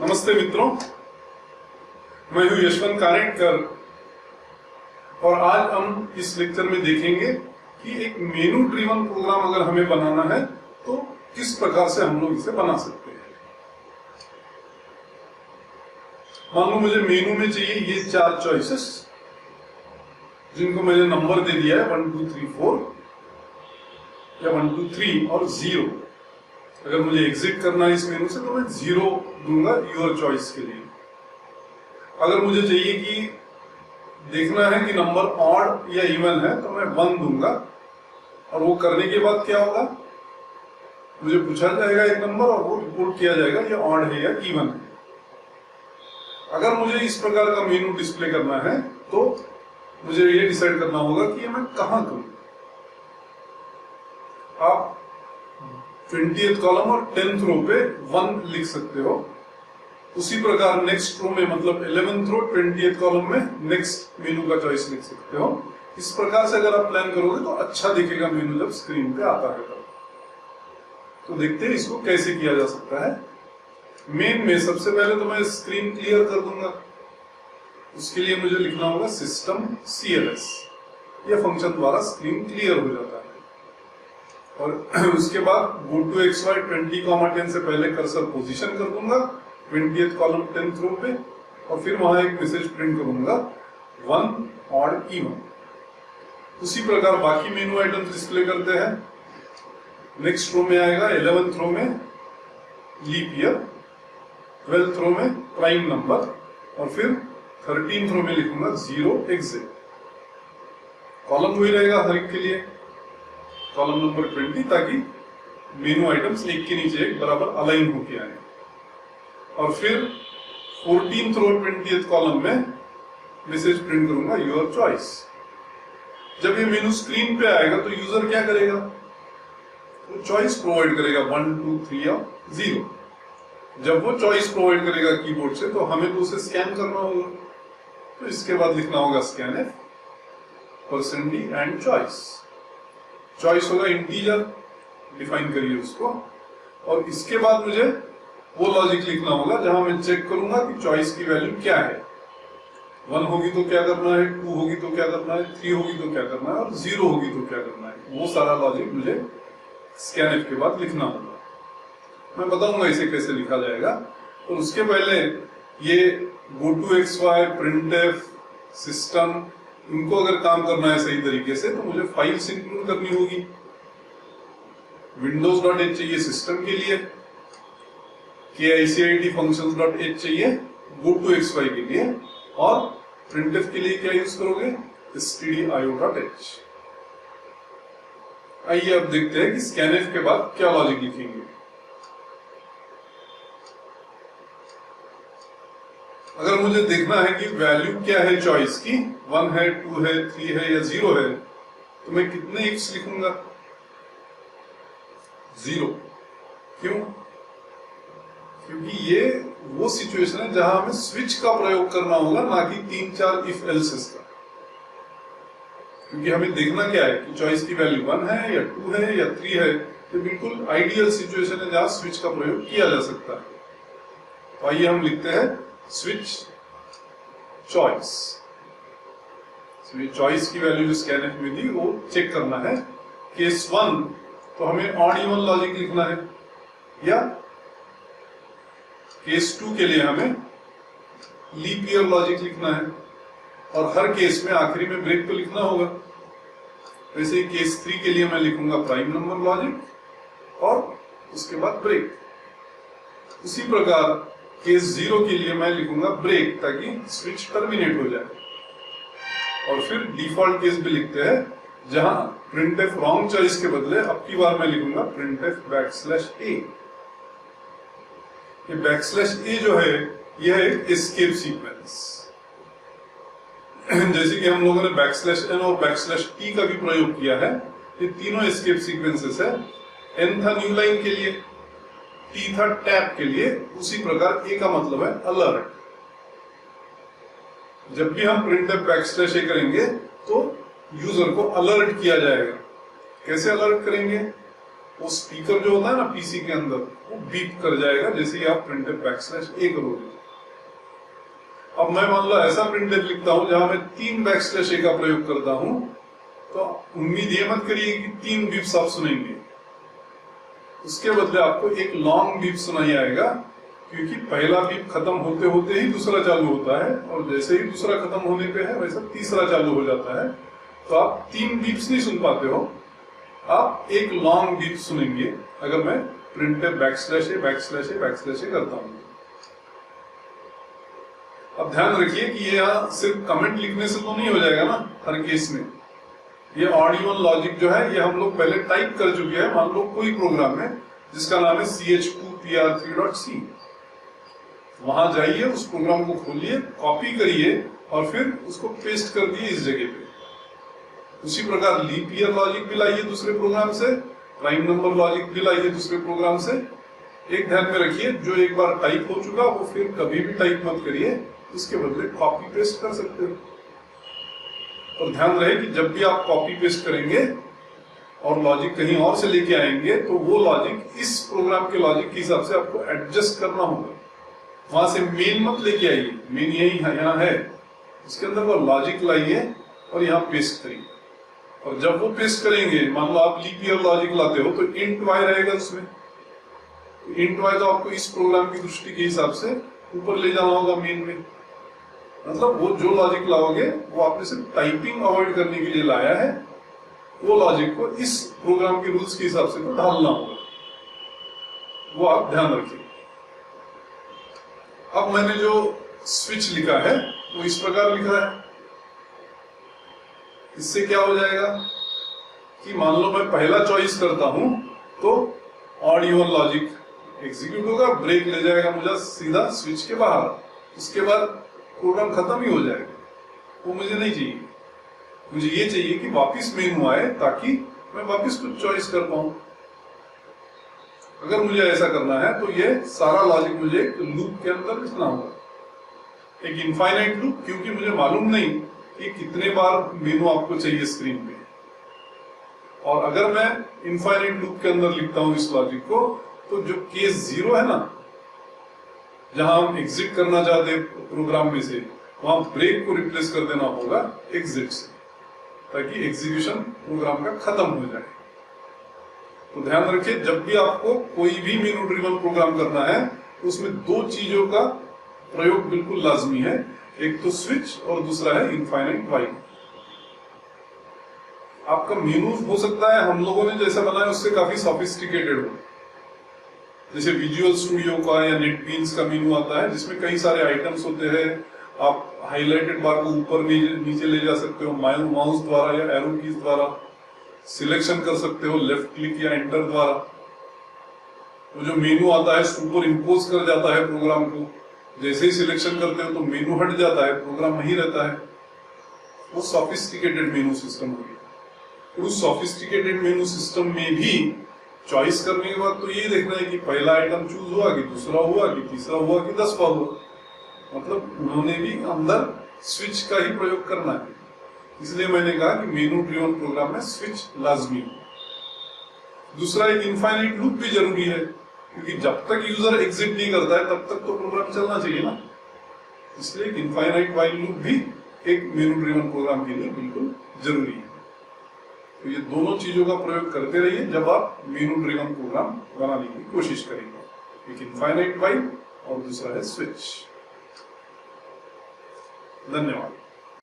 नमस्ते मित्रों, मैं हूं यशवंत कानेटकर और आज हम इस लेक्चर में देखेंगे कि एक मेनू ड्रिवन प्रोग्राम अगर हमें बनाना है तो किस प्रकार से हम लोग इसे बना सकते हैं। मान लो मुझे मेनू में चाहिए ये 4 चॉइसेस जिनको मैंने नंबर दे दिया है 1 2 3 4 या 1 2 3 और 0। अगर मुझे एग्जिट करना है इस मेनू से तो मैं 0 दूंगा योर चॉइस के लिए। अगर मुझे चाहिए कि देखना है कि नंबर ऑड या इवन है तो मैं 1 दूंगा और वो करने के बाद क्या होगा, मुझे पूछा जाएगा एक नंबर और वो रिपोर्ट किया जाएगा ये ऑड है या इवन है। अगर मुझे इस प्रकार का मेनू डिस्प्ले करना है तो मुझे ये डिसाइड करना होगा कि मैं कहां करूं। आप 20th कॉलम और 10th रो पे 1 लिख सकते हो। उसी प्रकार नेक्स्ट रो में मतलब 11th रो 20th कॉलम में नेक्स्ट मेनू का चॉइस लिख सकते हो। इस प्रकार से अगर आप प्लान करोगे तो अच्छा दिखेगा मेनू जब स्क्रीन पे आता है। तो देखते हैं इसको कैसे किया जा सकता है। मेन में सबसे पहले तो मैं स्क्रीन क्लियर कर दूंगा। उसके लिए मुझे लिखना होगा सिस्टम CLS। यह फंक्शन द्वारा स्क्रीन क्लियर हो जाता है। और उसके बाद गो टू XY 20, 10 से पहले कर्सर पोजीशन कर दूंगा 20th कॉलम 10th रो पे और फिर वहां एक मैसेज प्रिंट करूंगा 1 ऑड इवन। उसी प्रकार बाकी मेनू आइटम्स डिस्प्ले करते हैं। नेक्स्ट रो में आएगा 11th रो में लीप ईयर, 12th रो में प्राइम नंबर और फिर 13th रो में लिखूंगा 0 एग्जिट। कॉलम वही रहेगा हर एक के लिए, कॉलम नंबर 20, ताकि मेनू आइटम्स एक के नीचे एक बराबर अलाइन होके आए। और फिर 14th रो 20th कॉलम में मैसेज प्रिंट करूंगा योर चॉइस। जब ये मेनू स्क्रीन पे आएगा तो यूजर क्या करेगा, वो चॉइस प्रोवाइड करेगा 1 2 3 या 0। जब वो चॉइस प्रोवाइड करेगा कीबोर्ड से तो हमें तो उसे स्कैन करना होगा। तो इसके बाद लिखना होगा scan %d and choice. Choice होगा इंटीजर, डिफाइन करिए उसको। और इसके बाद मुझे वो लॉजिक लिखना होगा जहां मैं चेक करूंगा कि चॉइस की वैल्यू क्या है। 1 होगी तो क्या करना है, 2 होगी तो क्या करना है, 3 होगी तो क्या करना है और 0 होगी तो क्या करना है। वो सारा लॉजिक मुझे स्कैनफ के बाद लिखना होगा। मैं बताऊंगा इसे कैसे लिखा जाएगा। तो उसके पहले ये go to XY, printf, system, इनको अगर काम करना है सही तरीके से तो मुझे फाइल्स इंक्लूड करनी होगी। windows.h चाहिए सिस्टम के लिए, KICIT functions.h चाहिए गो टू XY के लिए और printf के लिए क्या यूज करोगे, stdio.h। आइए अब देखते हैं कि scanf के बाद क्या लॉजिक लिखेंगे। अगर मुझे देखना है कि वैल्यू क्या है चॉइस की, 1 है, 2 है, 3 है या 0 है, तो मैं कितने इफ्स लिखूंगा, 0। क्यों? क्योंकि ये वो सिचुएशन है जहां हमें स्विच का प्रयोग करना होगा, ना कि 3-4 इफ एल्सेस का। क्योंकि हमें देखना क्या है कि चॉइस की वैल्यू 1 है या 2 है या 3 है। तो बिल्कुल आइडियल सिचुएशन है जहां स्विच का प्रयोग किया जा सकता है। तो आइए हम लिखते हैं स्विच चॉइस। चॉइस की वैल्यू जो स्कैनफ में थी वो चेक करना है। केस 1 तो हमें ऑड इवन लॉजिक लिखना है, या केस 2 के लिए हमें लीप ईयर लॉजिक लिखना है। और हर केस में आखिरी में ब्रेक तो लिखना होगा। वैसे ही केस 3 के लिए मैं लिखूंगा प्राइम नंबर लॉजिक और उसके बाद ब्रेक। उसी प्रकार केस 0 के लिए मैं लिखूंगा ब्रेक, ताकि स्विच टर्मिनेट हो जाए। और फिर डिफॉल्ट केस भी लिखते हैं जहां प्रिंटफ रॉन्ग चॉइस के बदले अब की बार मैं लिखूंगा printf \a। ये \a जो है यह है एक एस्केप सीक्वेंस। जैसे कि हम लोगों ने \n और \t का भी प्रयोग किया है। ये तीनों एस्केप सीक्वेंसेस है। n था न्यू लाइन के लिए, T था टैब के लिए। उसी प्रकार A का मतलब है अलर्ट। जब भी हम printf \a करेंगे तो यूजर को अलर्ट किया जाएगा। कैसे अलर्ट करेंगे, वो स्पीकर जो होता है ना पीसी के अंदर, वो बीप कर जाएगा जैसे ही आप printf \a करोगे। अब मैं मान लो ऐसा printf लिखता हूं जहां मैं 3 \a का प्रयोग करता हूं, तो उम्मीद ये मत करिए कि 3 बीप्स आप सुनेंगे। उसके बदले आपको एक लॉन्ग बीप सुनाई आएगा, क्योंकि पहला बीप खत्म होते होते ही दूसरा चालू होता है, और जैसे ही दूसरा खत्म होने पे है वैसा तीसरा चालू हो जाता है। तो आप 3 बीप्स नहीं सुन पाते हो, आप एक लॉन्ग बीप सुनेंगे अगर मैं printf \a करता हूं। अब ध्यान रखिए कि ये यहाँ सिर्फ कमेंट लिखने से तो नहीं हो जाएगा ना हर केस में। ये ऑडियो लॉजिक जो है ये हम लोग पहले टाइप कर चुके हैं। मान लो कोई प्रोग्राम है जिसका नाम है ch2pr3.c, वहां जाइए, उस प्रोग्राम को खोलिए, कॉपी करिए और फिर उसको पेस्ट कर दिए इस जगह पे। उसी प्रकार लीप ईयर लॉजिक भी लाइए दूसरे प्रोग्राम से, प्राइम नंबर लॉजिक भी लाइए दूसरे प्रोग्राम से। एक ध्यान में रखिए, जो एक बार टाइप हो चुका वो फिर कभी भी टाइप मत करिए, इसके बदले कॉपी पेस्ट कर सकते हो। और ध्यान रहे कि जब भी आप कॉपी पेस्ट करेंगे और लॉजिक कहीं और से लेके आएंगे तो वो लॉजिक इस प्रोग्राम के लॉजिक के हिसाब से आपको एडजस्ट करना होगा। वहां से मेन मत लेके आइए, मेन यही यहाँ है, इसके अंदर वो लॉजिक लाइए और यहाँ पेस्ट करिए। और जब वो पेस्ट करेंगे, मान लो आप लीप ईयर लॉजिक लाते हो तो int y रहेगा उसमें। int y तो आपको इस प्रोग्राम की दृष्टि के हिसाब से ऊपर ले जाना होगा मेन में। मतलब वो जो लॉजिक लाओगे वो आपने सिर्फ टाइपिंग अवॉइड करने के लिए लाया है, वो लॉजिक को इस प्रोग्राम के रूल्स के हिसाब से तो ढालना होगा, वो आप ध्यान रखिए। अब मैंने जो स्विच लिखा है वो इस प्रकार लिखा है। इससे क्या हो जाएगा कि मान लो मैं पहला चॉइस करता हूं तो ऑडियो लॉजिक एग्जीक्यूट होगा, ब्रेक ले जाएगा मुझे सीधा स्विच के बाहर, उसके बाद प्रोग्राम खत्म ही हो जाएगा। वो मुझे नहीं चाहिए, मुझे ये चाहिए कि वापस मेनू आए ताकि मैं वापस कुछ चॉइस कर पाऊं। अगर मुझे ऐसा करना है तो ये सारा लॉजिक मुझे एक लूप के अंदर लिखना होगा, एक इनफाइनाइट लूप, क्योंकि मुझे मालूम नहीं कि कितने बार मेनू आपको चाहिए स्क्रीन पे। और अगर मैं इनफाइनाइट लूप के अंदर लिखता हूं इस लॉजिक को, तो जो केस 0 है ना, जहां हम एग्जिट करना चाहते हैं प्रोग्राम में से, वहां ब्रेक को रिप्लेस कर देना होगा एग्जिट से, ताकि एग्जीक्यूशन प्रोग्राम का खत्म हो जाए। तो ध्यान रखिए, जब भी आपको कोई भी मेनू ड्रिवन प्रोग्राम करना है तो उसमें 2 चीजों का प्रयोग बिल्कुल लाजमी है, एक तो स्विच और दूसरा है इनफाइनाइट वाइल। आपका मेनू हो सकता है हम लोगों ने जैसा बनाया उससे काफी सोफिस्टिकेटेड हो, जैसे विजुअल स्टूडियो का या नेटबीन्स का मेनू आता है जिसमें कई सारे आइटम्स होते हैं। आप हाईलाइटेड बार को ऊपर नीचे ले जा सकते हो माउस द्वारा या एरो कीज द्वारा, सिलेक्शन कर सकते हो लेफ्ट क्लिक या एंटर द्वारा। वो जो मेनू आता है सुपर इम्पोज कर जाता है प्रोग्राम को, जैसे ही सिलेक्शन करते हो तो मेनू हट जाता है, प्रोग्राम वहीं रहता है। वो सोफिस्टिकेटेड मेनू सिस्टम हो गया। उस सोफिस्टिकेटेड मेनू सिस्टम में भी चॉइस करने के बाद तो ये देखना है कि पहला आइटम चूज हुआ कि दूसरा हुआ कि तीसरा हुआ कि 10वां हुआ। मतलब उन्होंने भी अंदर स्विच का ही प्रयोग करना है। इसलिए मैंने कहा कि मेनू ड्रिवन प्रोग्राम में स्विच लाजमी है। दूसरा, एक इनफाइनाइट लूप भी जरूरी है, क्योंकि जब तक यूजर एग्जिट नहीं करता है तब तक तो प्रोग्राम चलना चाहिए ना। इसलिए एक इनफाइनाइट वाइल लूप भी एक मेनू ड्रिवन प्रोग्राम के लिए बिल्कुल जरूरी है। तो ये दोनों चीजों का प्रयोग करते रहिए जब आप मेनू ड्रिवन प्रोग्राम बनाने की कोशिश करेंगे। एक इनफाइनाइट वाइल और दूसरा है स्विच। धन्यवाद।